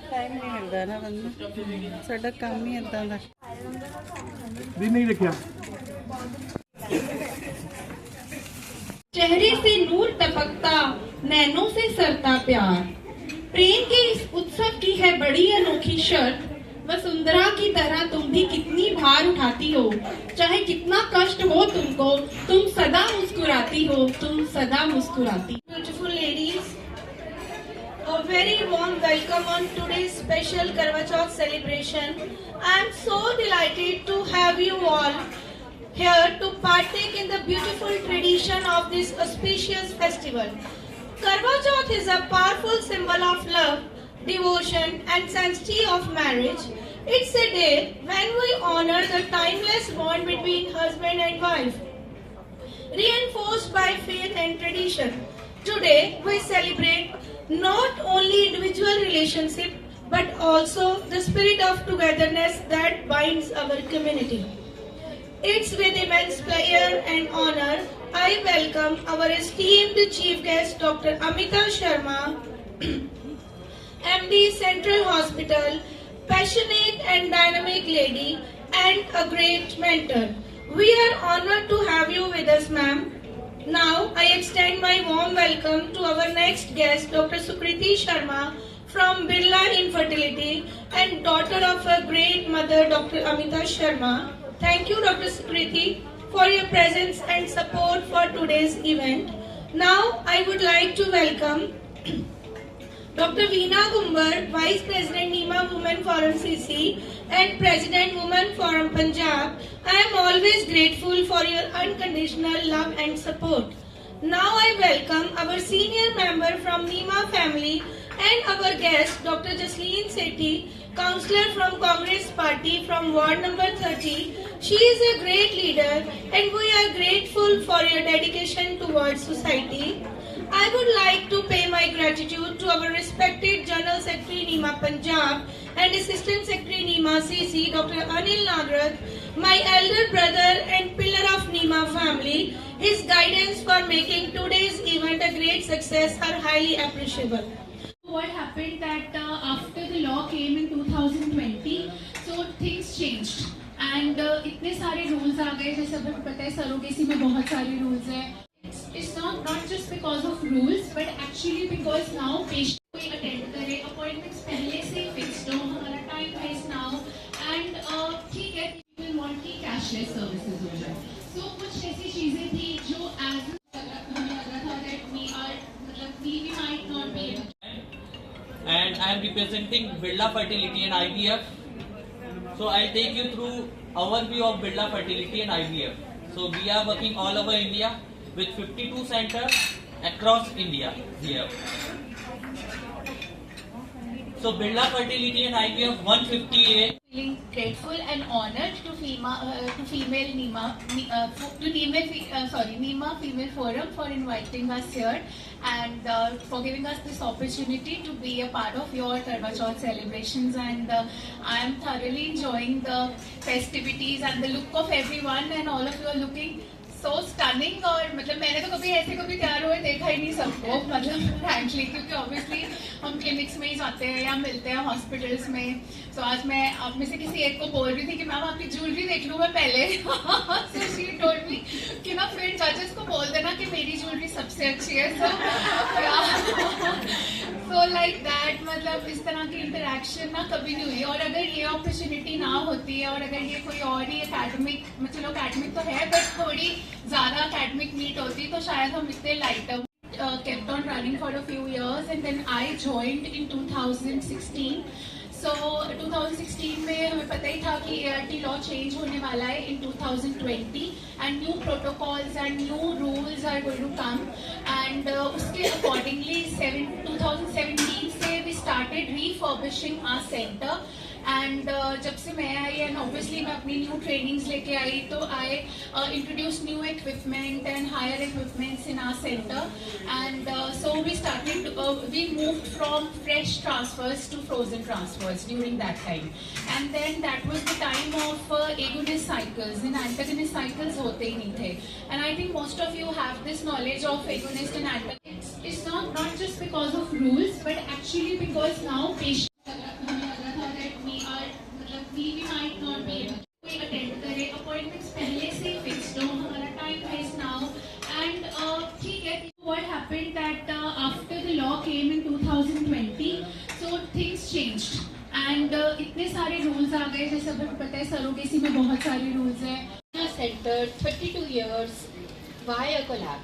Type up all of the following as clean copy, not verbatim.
Time नहीं मिलता ना बंदा, साडा काम ही इदां दा। भी नहीं रखा। चेहरे से नूर टपकता, नैनों से सरता प्यार। प्रेम के इस उत्सव की है बड़ी अनोखी शर्त। वसुंधरा की तरह तुम भी कितनी भार उठाती हो, चाहे कितना कष्ट हो तुमको, तुम सदा मुस्कुराती हो, तुम सदा मुस्कुराती। Beautiful ladies, a very warm welcome on today's special Karwa Chauth celebration. I am so delighted to have you all here to partake in the beautiful tradition of this auspicious festival. Karwa Chauth is a powerful symbol of love, devotion and sanctity of marriage. It's a day when we honor the timeless bond between husband and wife, reinforced by faith and tradition. Today we celebrate not only individual relationship but also the spirit of togetherness that binds our community. It's with immense pleasure and honor I welcome our esteemed chief guest Dr. Amita Sharma, MD Central Hospital, passionate and dynamic lady and a great mentor. We are honored to have you with us, ma'am. Now I extend my warm welcome to our next guest, Dr. Sukriti Sharma from Birla Infertility and daughter of a great mother, Dr. Amita Sharma. Thank you, Dr. Sukriti, for your presence and support for today's event. Now I would like to welcome Dr. Veena Gumbar, Vice President NEMA Women Forum CC and President Women Forum Punjab. I am always grateful for your unconditional love and support. Now I welcome our senior member from NEMA family and our guest Dr. Jasleen Sethi, Councillor from Congress Party from Ward number 30. She is a great leader and we are grateful for your dedication towards society. I would like to pay my gratitude to our respected General Secretary NEMA Punjab and Assistant Secretary NEMA CC Dr. Anil Nagraj, my elder brother and pillar of NEMA family. His guidance for making today's event a great success are highly appreciable. What happened that after the law came in 2020, so things changed and इतने सारे rules आ गए, जैसे आपको पता है surrogacy में बहुत सारे rules हैं. It's not just because of rules, but actually because now patient कोई attend करे, appointments पहले से fixed हो, हमारा time waste now and ठीक है people want कि cashless services हो जाए. So कुछ ऐसी चीजें थी जो as हमें लगा था that we might not be able. And I am representing Birla Fertility and IVF. So I'll take you through overview of Birla Fertility and IVF. So we are working all over India with 52 centers across India here. So Birla Fertility and IVF 158. Feeling grateful and honored to NEMA Female Forum for inviting us here and for giving us this opportunity to be a part of your Karwa Chauth celebrations. And I am thoroughly enjoying the festivities and the look of everyone, and all of you are looking so stunning. और मतलब मैंने तो कभी ऐसे कभी तैयार हुए देखा ही नहीं सबको, मतलब frankly, क्योंकि obviously हम clinics में ही जाते हैं या मिलते हैं hospitals में. So आज मैं आप में से किसी एक को बोल रही थी कि मैम आपकी ज्वेलरी देख लूँ मैं पहले. So she told me कि ना फिर judges को बोल देना कि मेरी ज्वेलरी सबसे अच्छी है. So yeah. So like that, मतलब इस तरह की interaction ना कभी नहीं हुई. और अगर ये opportunity ना होती है और अगर ये कोई और ही academic, चलो academic तो है but थोड़ी ज़्यादा academic meet होती तो शायद हम इतने lighter. Kept on running for a few years and then I joined in 2016. सो 2016 में हमें पता ही था कि ART लॉ चेंज होने वाला है in 2020 and new protocols and new rules are going to come and उसके अकॉर्डिंगली 2017 से we started refurbishing our centre and जब से मैं आई एंड ऑब्वियसली मैं अपनी न्यू ट्रेनिंग्स लेके आई तो I introduce new equipment and higher equipments in our centre and so we started we moved from fresh transfers to frozen transfers during that time and then that was the time of agonist cycles in antagonist cycles होते ही नहीं थे and I think most of you have this knowledge of agonist and antagonist it's not just because of rules but actually because now patient we might not be able to attend करे appointments पहले से fixed हो हमारा time is now and ठीक है what happened that after the law came in 2020 so things changed and इतने सारे rules आ गए जैसे अभी पता है सरोगेसी में बहुत सारे rules हैं center 32 years why a collab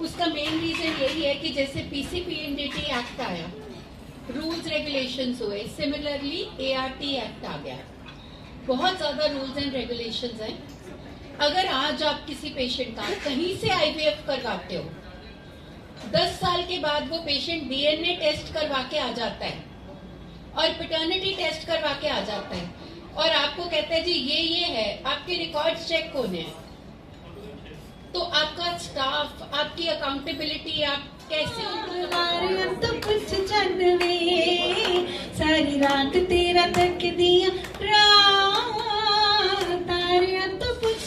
उसका मेन रीजन यही है कि जैसे PCPNDT एक्ट आया रूल्स रेगुलेशंस हुए सिमिलरली ART एक्ट आ गया बहुत ज्यादा रूल्स एंड रेगुलेशंस हैं अगर आज आप किसी पेशेंट का कहीं से IVF करवाते हो 10 साल के बाद वो पेशेंट DNA टेस्ट करवा के आ जाता है और पैटर्निटी टेस्ट करवा के आ जाता है और आपको कहता है जी ये है आपके रिकॉर्ड्स चेक होने हैं तो आपका स्टाफ आपकी अकाउंटेबिलिटी आप कैसे तो कुछ जानवे सारी रात तेरा तक दिया तारे तो कुछ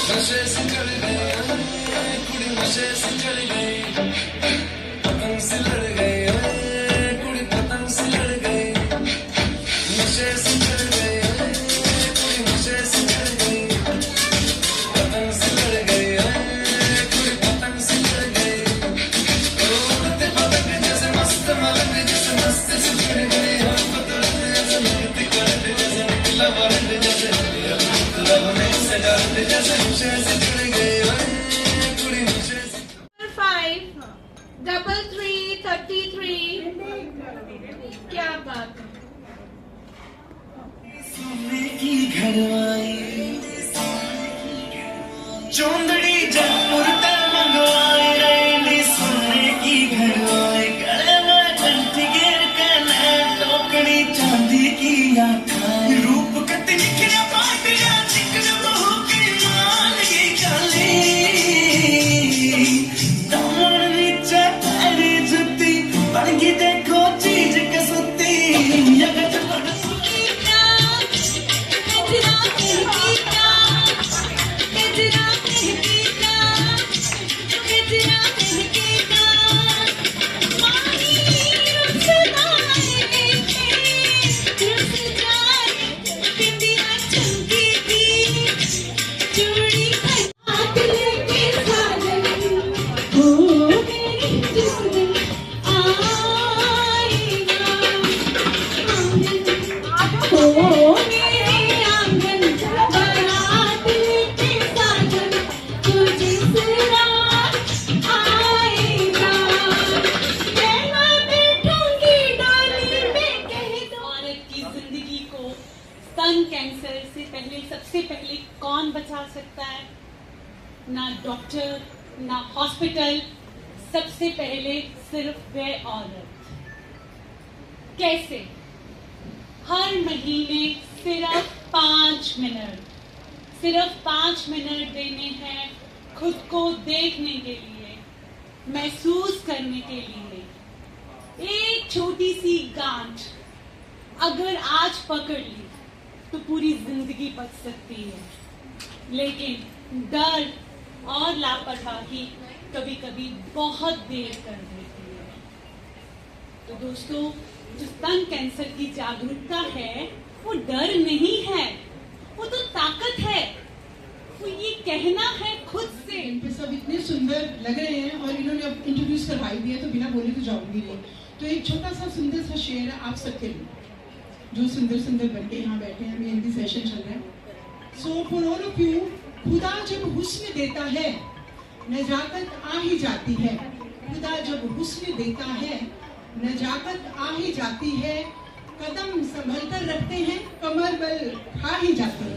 नशे से चढ़ गए कुड़ी नशे से चढ़ गई पतंग से लड़ गए कुड़ी पतंग से लड़ गई नशे से चढ़ गए कुड़ी नशे से चढ़ गई पतंग से लड़ गई कुड़ी पतंग से लड़ गई उड़ते पतंग जैसे मस्त मलंग जैसे मस्त से चढ़ गई पतंग जैसे लगती करंट जैसे निकला वारंट जैसे लब में सजाते जैसे नशे से चढ़ गई कुड़ी नशे से 5 3333 क्या बात है सोने की घरवाई चौंदड़ी जयपुर तक मंगवाई रही सोने की घरवाई गले में घंटी गिर के टोकरी चांदी की आखाई रूप कति निखिया पाटिया चिकन बहू की मान की गली दामन नीचे पैरी जुती बड़गी देखो चीज कसुती यगट स्तन कैंसर से पहले सबसे पहले कौन बचा सकता है? ना डॉक्टर ना हॉस्पिटल, सबसे पहले सिर्फ वह औरत। कैसे? हर महीने सिर्फ 5 मिनट देने हैं खुद को देखने के लिए, महसूस करने के लिए। एक छोटी सी गांठ अगर आज पकड़ ली तो पूरी जिंदगी बच सकती है, लेकिन डर और लापरवाही कभी कभी बहुत देर कर देती है। तो दोस्तों, जो स्तन कैंसर की जागरूकता है वो डर नहीं है, वो तो ताकत है। वो ये कहना है खुद से। इन पे सब इतने सुंदर लग रहे हैं और इन्होंने अब इंट्रोड्यूस करवाई दिया तो बिना बोले तो जाऊंगी नहीं। तो एक छोटा सा सुंदर सा शेर है आप सबके लिए, जो सुंदर सुंदर बनके यहाँ बैठे हैं। मेहंदी सेशन चल रहा है। So for all of you, खुदा जब हुस्न देता है नजाकत आ ही जाती है। खुदा जब हुस्न देता है, नजाकत आ ही जाती है, कदम संभल कर रखते हैं, कमर बल खा ही जाते हैं।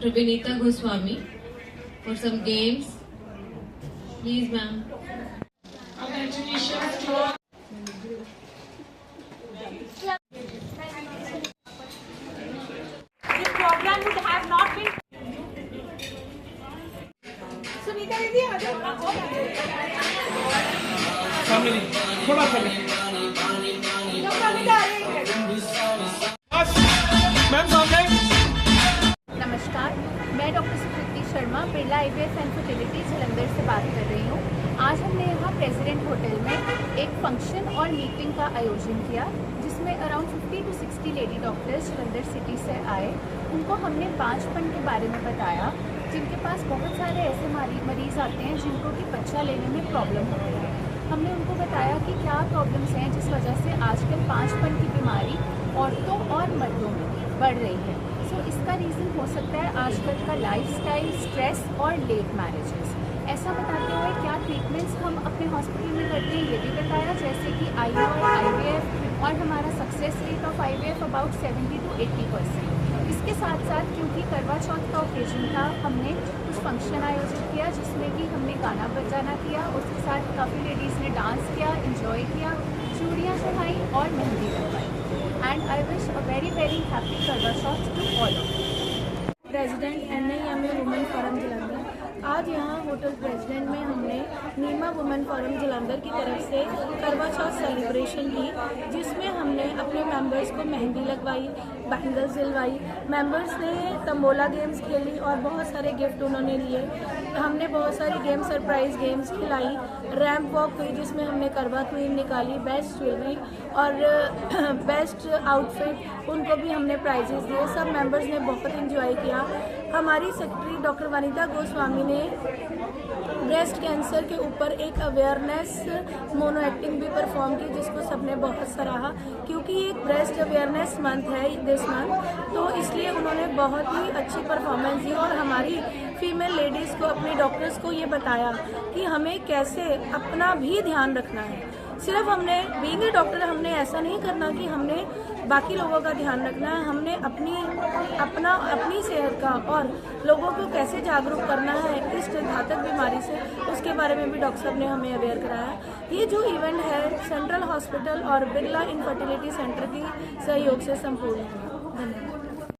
Dr. Vinita Goswami for some games. Please, ma'am. Congratulations to all. This program would have not been. Sunita दीदी आ जाओ. सामने नहीं, थोड़ा सामने. मैम सामने. नमस्कार, मैं doctor Sukriti Sharma Birla IVF and fertility Jalandhar से बात कर रही हूँ। आज हमने यहाँ प्रेसिडेंट होटल में एक फंक्शन और मीटिंग का आयोजन किया, जिसमें around 50 to 60 lady doctors Jalandhar city से आए। उनको हमने बांझपन के बारे में बताया, जिनके पास बहुत सारे ऐसे मरीज़ आते हैं जिनको कि बच्चा लेने में प्रॉब्लम होती है। हमने उनको बताया कि क्या प्रॉब्लम्स हैं जिस वजह से आजकल बांझपन की बीमारी औरतों और मर्दों में बढ़ रही है। सो इसका रीज़न हो सकता है आजकल का लाइफस्टाइल, स्ट्रेस और लेट मैरिजेस। ऐसा बताते हुए क्या ट्रीटमेंट्स हम अपने हॉस्पिटल में करते हैं ये भी बताया, जैसे कि IVF और हमारा success rate of IVF about 70 to 80%। इसके साथ साथ क्योंकि करवा चौथ का ओकेजन था, हमने कुछ फंक्शन आयोजित किया जिसमें कि हमने गाना बजाना किया, उसके साथ काफ़ी लेडीज़ ने डांस किया, इंजॉय किया, चूड़ियाँ चढ़ाई और मेहंदी लगवाई। And I wish a very very happy Karva Chauth to all of you. President NIMA women forum Jalandhar. आज यहाँ होटल प्रेसिडेंट में हमने नीमा वुमेन फोरम जलंधर की तरफ से करवा चौथ सेलिब्रेशन की, जिसमें हमने अपने मेंबर्स को मेहंदी लगवाई, बैंगल्स दिलवाई। मेंबर्स ने तंबोला गेम्स खेली और बहुत सारे गिफ्ट उन्होंने लिए। हमने बहुत सारी गेम सरप्राइज गेम्स खिलाई। रैंप वॉक हुई जिसमें हमने करवा क्वीन निकाली, बेस्ट ज्वेलरी और बेस्ट आउटफिट, उनको भी हमने प्राइजेस दिए। सब मेंबर्स ने बहुत एंजॉय किया। हमारी सेक्रेटरी डॉक्टर वनिता गोस्वामी ने ब्रेस्ट कैंसर के ऊपर एक अवेयरनेस मोनो एक्टिंग भी परफॉर्म की, जिसको सबने बहुत सराहा, क्योंकि एक ब्रेस्ट अवेयरनेस मंथ है दिस मंथ, तो इसलिए उन्होंने बहुत ही अच्छी परफॉर्मेंस दी और हमारी फीमेल लेडीज़ को, अपने डॉक्टर्स को ये बताया कि हमें कैसे अपना भी ध्यान रखना है। सिर्फ हमने बीइंग ए डॉक्टर हमने ऐसा नहीं करना कि हमने बाकी लोगों का ध्यान रखना है, हमने अपनी सेहत का और लोगों को कैसे जागरूक करना है इस घातक बीमारी से, उसके बारे में भी डॉक्टर साहब ने हमें अवेयर कराया। ये जो इवेंट है सेंट्रल हॉस्पिटल और बिरला इनफर्टिलिटी सेंटर की सहयोग से संपूर्ण है। धन्यवाद।